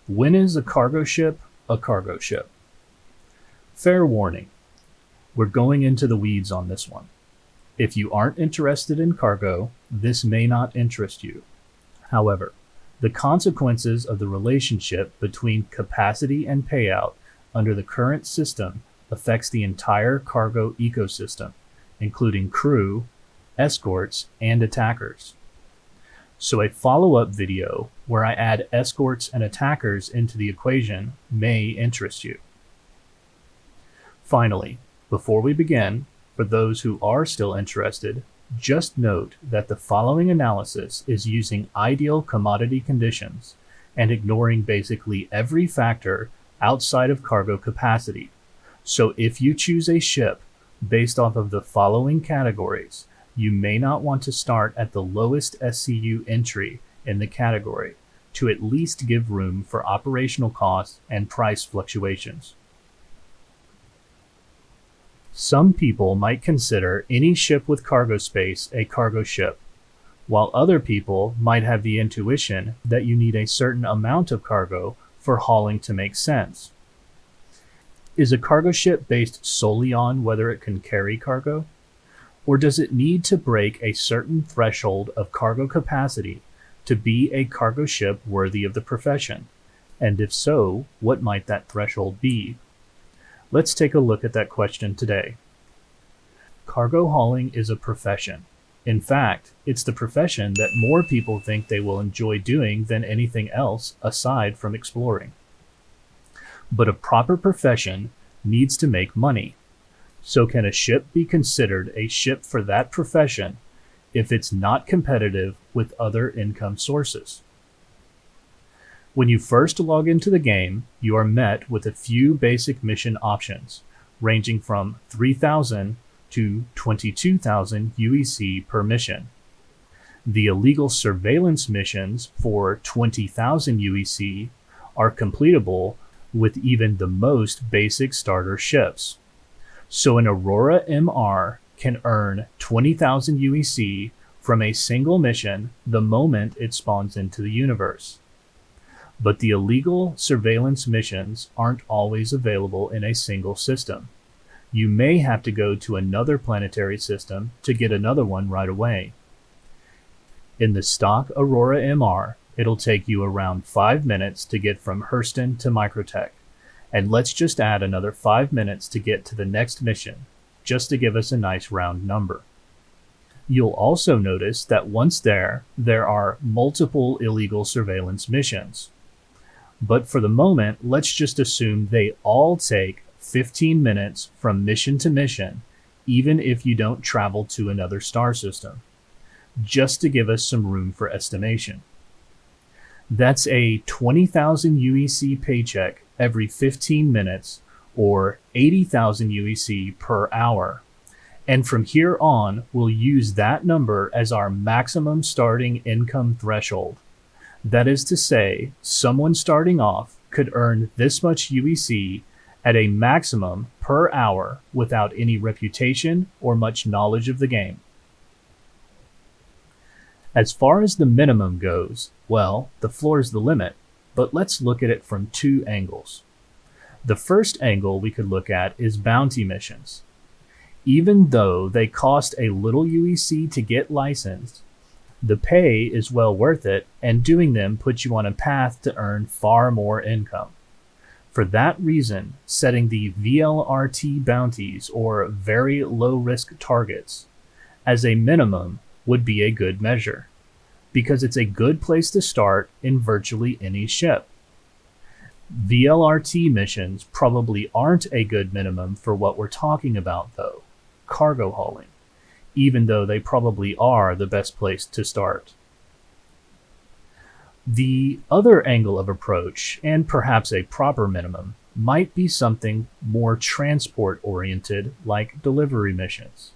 When is a cargo ship a cargo ship? Fair warning, we're going into the weeds on this one. If you aren't interested in cargo, this may not interest you. However, the consequences of the relationship between capacity and payout under the current system affects the entire cargo ecosystem, including crew, escorts, and attackers. So a follow-up video where I add escorts and attackers into the equation may interest you. Finally, before we begin, for those who are still interested, just note that the following analysis is using ideal commodity conditions and ignoring basically every factor outside of cargo capacity. So if you choose a ship based off of the following categories, you may not want to start at the lowest SCU entry in the category to at least give room for operational costs and price fluctuations. Some people might consider any ship with cargo space a cargo ship, while other people might have the intuition that you need a certain amount of cargo for hauling to make sense. Is a cargo ship based solely on whether it can carry cargo? Or does it need to break a certain threshold of cargo capacity to be a cargo ship worthy of the profession? And if so, what might that threshold be? Let's take a look at that question today. Cargo hauling is a profession. In fact, it's the profession that more people think they will enjoy doing than anything else aside from exploring. But a proper profession needs to make money. So can a ship be considered a ship for that profession if it's not competitive with other income sources? When you first log into the game, you are met with a few basic mission options, ranging from 3,000 to 22,000 UEC per mission. The illegal surveillance missions for 20,000 UEC are completable with even the most basic starter ships. So an Aurora MR can earn 20,000 UEC from a single mission the moment it spawns into the universe. But the illegal surveillance missions aren't always available in a single system. You may have to go to another planetary system to get another one right away. In the stock Aurora MR, it'll take you around 5 minutes to get from Hurston to Microtech. And let's just add another 5 minutes to get to the next mission, just to give us a nice round number. You'll also notice that once there are multiple illegal surveillance missions. But for the moment, let's just assume they all take 15 minutes from mission to mission, even if you don't travel to another star system, just to give us some room for estimation. That's a 20,000 UEC paycheck every 15 minutes, or 80,000 UEC per hour. And from here on, we'll use that number as our maximum starting income threshold. That is to say, someone starting off could earn this much UEC at a maximum per hour without any reputation or much knowledge of the game. As far as the minimum goes, well, the floor's the limit, but let's look at it from two angles. The first angle we could look at is bounty missions. Even though they cost a little UEC to get licensed, the pay is well worth it, and doing them puts you on a path to earn far more income. For that reason, setting the VLRT bounties, or very low-risk targets, as a minimum would be a good measure, because it's a good place to start in virtually any ship. VLRT missions probably aren't a good minimum for what we're talking about though, cargo hauling, even though they probably are the best place to start. The other angle of approach, and perhaps a proper minimum, might be something more transport-oriented like delivery missions.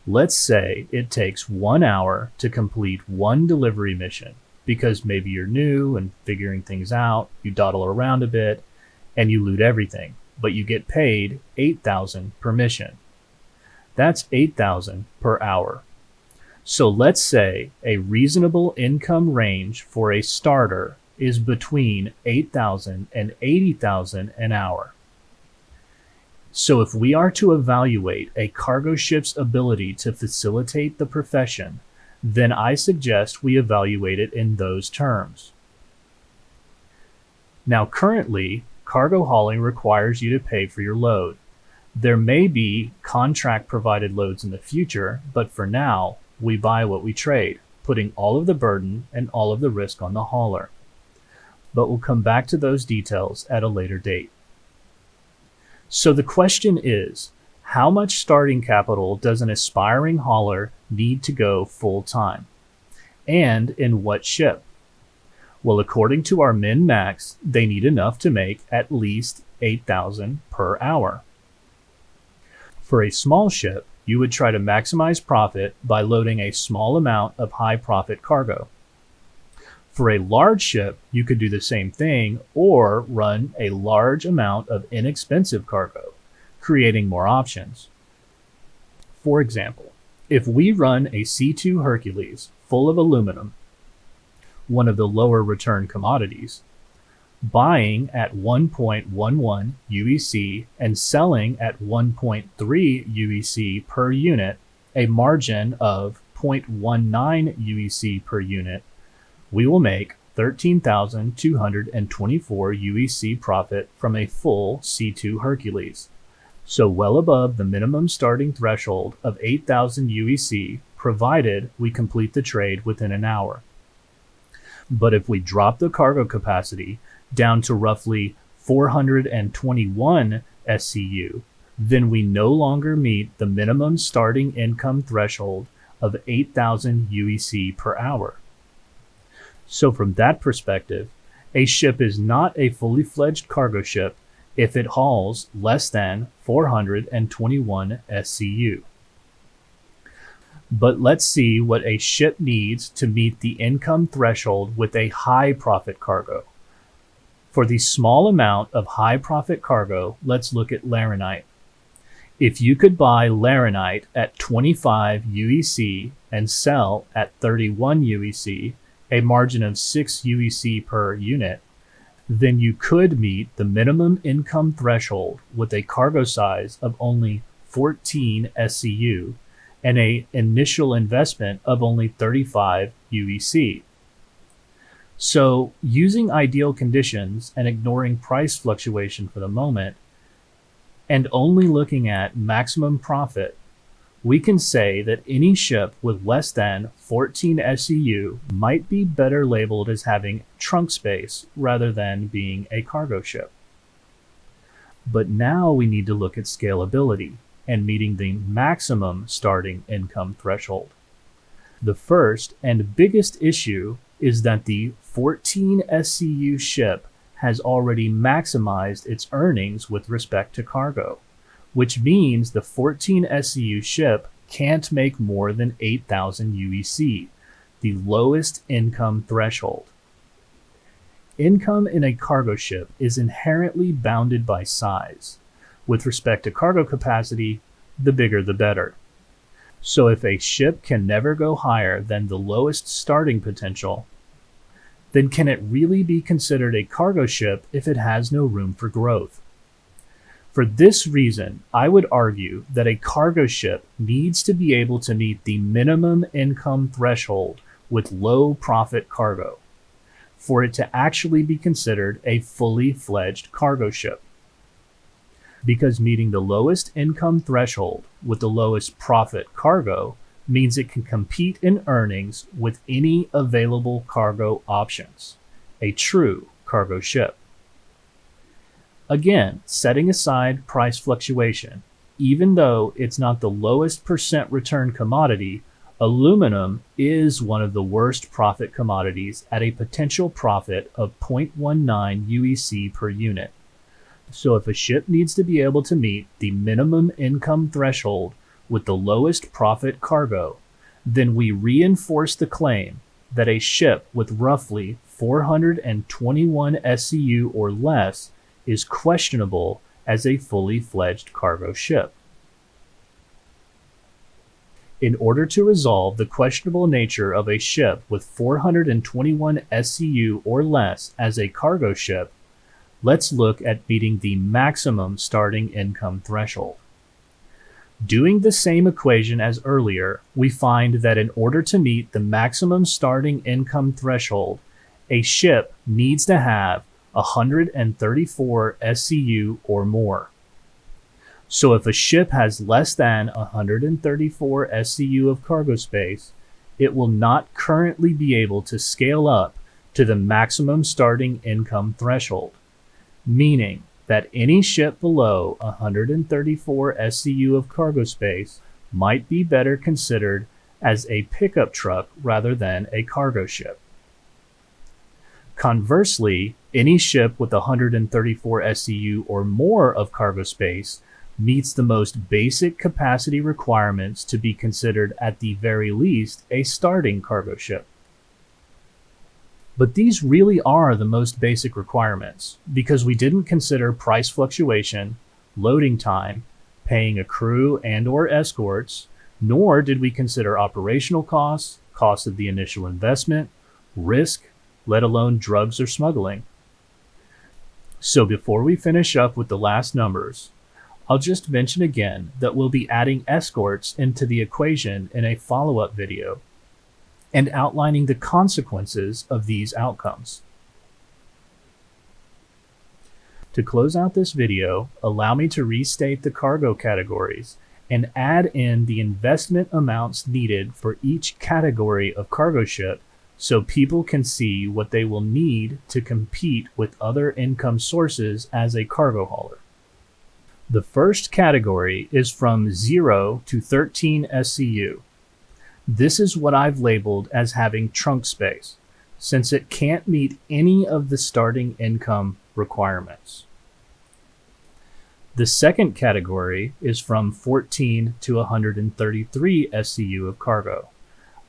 Let's say it takes 1 hour to complete one delivery mission, because maybe you're new and figuring things out, you dawdle around a bit, and you loot everything, but you get paid 8,000 per mission. That's 8,000 per hour. So let's say a reasonable income range for a starter is between 8,000 and 80,000 an hour. So if we are to evaluate a cargo ship's ability to facilitate the profession, then I suggest we evaluate it in those terms. Now currently, cargo hauling requires you to pay for your load. There may be contract provided loads in the future, but for now, we buy what we trade, putting all of the burden and all of the risk on the hauler. But we'll come back to those details at a later date. So the question is, how much starting capital does an aspiring hauler need to go full time? And in what ship? Well, according to our min max, they need enough to make at least 8,000 per hour. For a small ship, you would try to maximize profit by loading a small amount of high profit cargo. For a large ship, you could do the same thing or run a large amount of inexpensive cargo, creating more options. For example, if we run a C2 Hercules full of aluminum, one of the lower return commodities, buying at 1.11 UEC and selling at 1.3 UEC per unit, a margin of 0.19 UEC per unit, we will make 13,224 UEC profit from a full C2 Hercules. So well above the minimum starting threshold of 8,000 UEC, provided we complete the trade within an hour. But if we drop the cargo capacity down to roughly 421 SCU, then we no longer meet the minimum starting income threshold of 8,000 UEC per hour. So from that perspective, a ship is not a fully fledged cargo ship if it hauls less than 421 SCU. But let's see what a ship needs to meet the income threshold with a high profit cargo. For the small amount of high profit cargo, let's look at Laranite. If you could buy Laranite at 25 UEC and sell at 31 UEC, a margin of 6 UEC per unit, then you could meet the minimum income threshold with a cargo size of only 14 SCU and an initial investment of only 35 UEC. So, using ideal conditions and ignoring price fluctuation for the moment, and only looking at maximum profit, we can say that any ship with less than 14 SCU might be better labeled as having trunk space rather than being a cargo ship. But now we need to look at scalability and meeting the maximum starting income threshold. The first and biggest issue is that the 14 SCU ship has already maximized its earnings with respect to cargo, which means the 14 SCU ship can't make more than 8,000 UEC, the lowest income threshold. Income in a cargo ship is inherently bounded by size. With respect to cargo capacity, the bigger the better. So if a ship can never go higher than the lowest starting potential, then can it really be considered a cargo ship if it has no room for growth? For this reason, I would argue that a cargo ship needs to be able to meet the minimum income threshold with low profit cargo for it to actually be considered a fully fledged cargo ship. Because meeting the lowest income threshold with the lowest profit cargo means it can compete in earnings with any available cargo options, a true cargo ship. Again, setting aside price fluctuation, even though it's not the lowest percent return commodity, aluminum is one of the worst profit commodities at a potential profit of 0.19 UEC per unit. So if a ship needs to be able to meet the minimum income threshold with the lowest profit cargo, then we reinforce the claim that a ship with roughly 421 SCU or less is questionable as a fully fledged cargo ship. In order to resolve the questionable nature of a ship with 421 SCU or less as a cargo ship, let's look at meeting the maximum starting income threshold. Doing the same equation as earlier, we find that in order to meet the maximum starting income threshold, a ship needs to have 134 SCU or more. So if a ship has less than 134 SCU of cargo space, it will not currently be able to scale up to the maximum starting income threshold, meaning that any ship below 134 SCU of cargo space might be better considered as a pickup truck rather than a cargo ship. Conversely, any ship with 134 SCU or more of cargo space meets the most basic capacity requirements to be considered at the very least a starting cargo ship. But these really are the most basic requirements because we didn't consider price fluctuation, loading time, paying a crew and/or escorts, nor did we consider operational costs, cost of the initial investment, risk, let alone drugs or smuggling. So before we finish up with the last numbers, I'll just mention again that we'll be adding escorts into the equation in a follow-up video and outlining the consequences of these outcomes. To close out this video, allow me to restate the cargo categories and add in the investment amounts needed for each category of cargo ship so people can see what they will need to compete with other income sources as a cargo hauler. The first category is from 0 to 13 SCU. This is what I've labeled as having trunk space, since it can't meet any of the starting income requirements. The second category is from 14 to 133 SCU of cargo.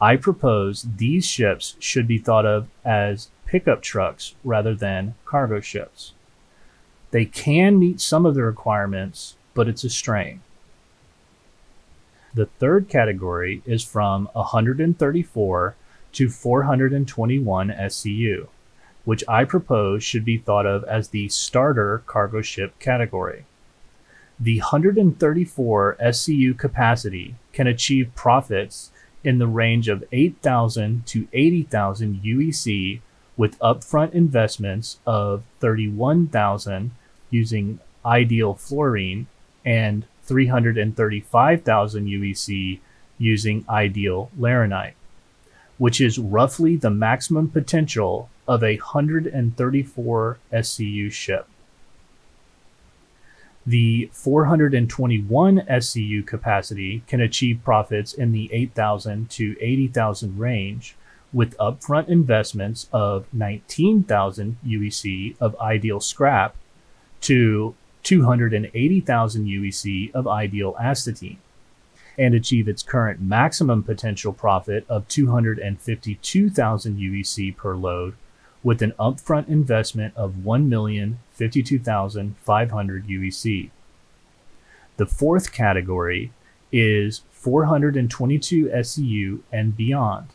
I propose these ships should be thought of as pickup trucks rather than cargo ships. They can meet some of the requirements, but it's a strain. The third category is from 134 to 421 SCU, which I propose should be thought of as the starter cargo ship category. The 134 SCU capacity can achieve profits in the range of 8,000 to 80,000 UEC with upfront investments of 31,000 using ideal fluorine and 335,000 UEC using ideal laranite, which is roughly the maximum potential of a 134 SCU ship. The 421 SCU capacity can achieve profits in the 8,000 to 80,000 range with upfront investments of 19,000 UEC of ideal scrap to 280,000 UEC of ideal astatine, and achieve its current maximum potential profit of 252,000 UEC per load with an upfront investment of 1,052,500 UEC. The fourth category is 422 SCU and beyond.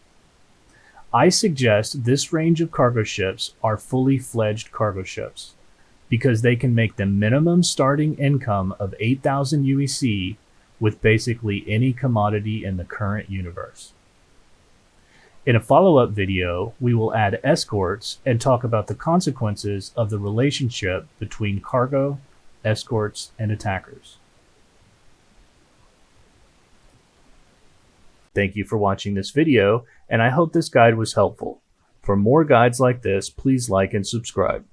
I suggest this range of cargo ships are fully fledged cargo ships because they can make the minimum starting income of 8,000 UEC with basically any commodity in the current universe. In a follow-up video, we will add escorts and talk about the consequences of the relationship between cargo, escorts, and attackers. Thank you for watching this video, and I hope this guide was helpful. For more guides like this, please like and subscribe.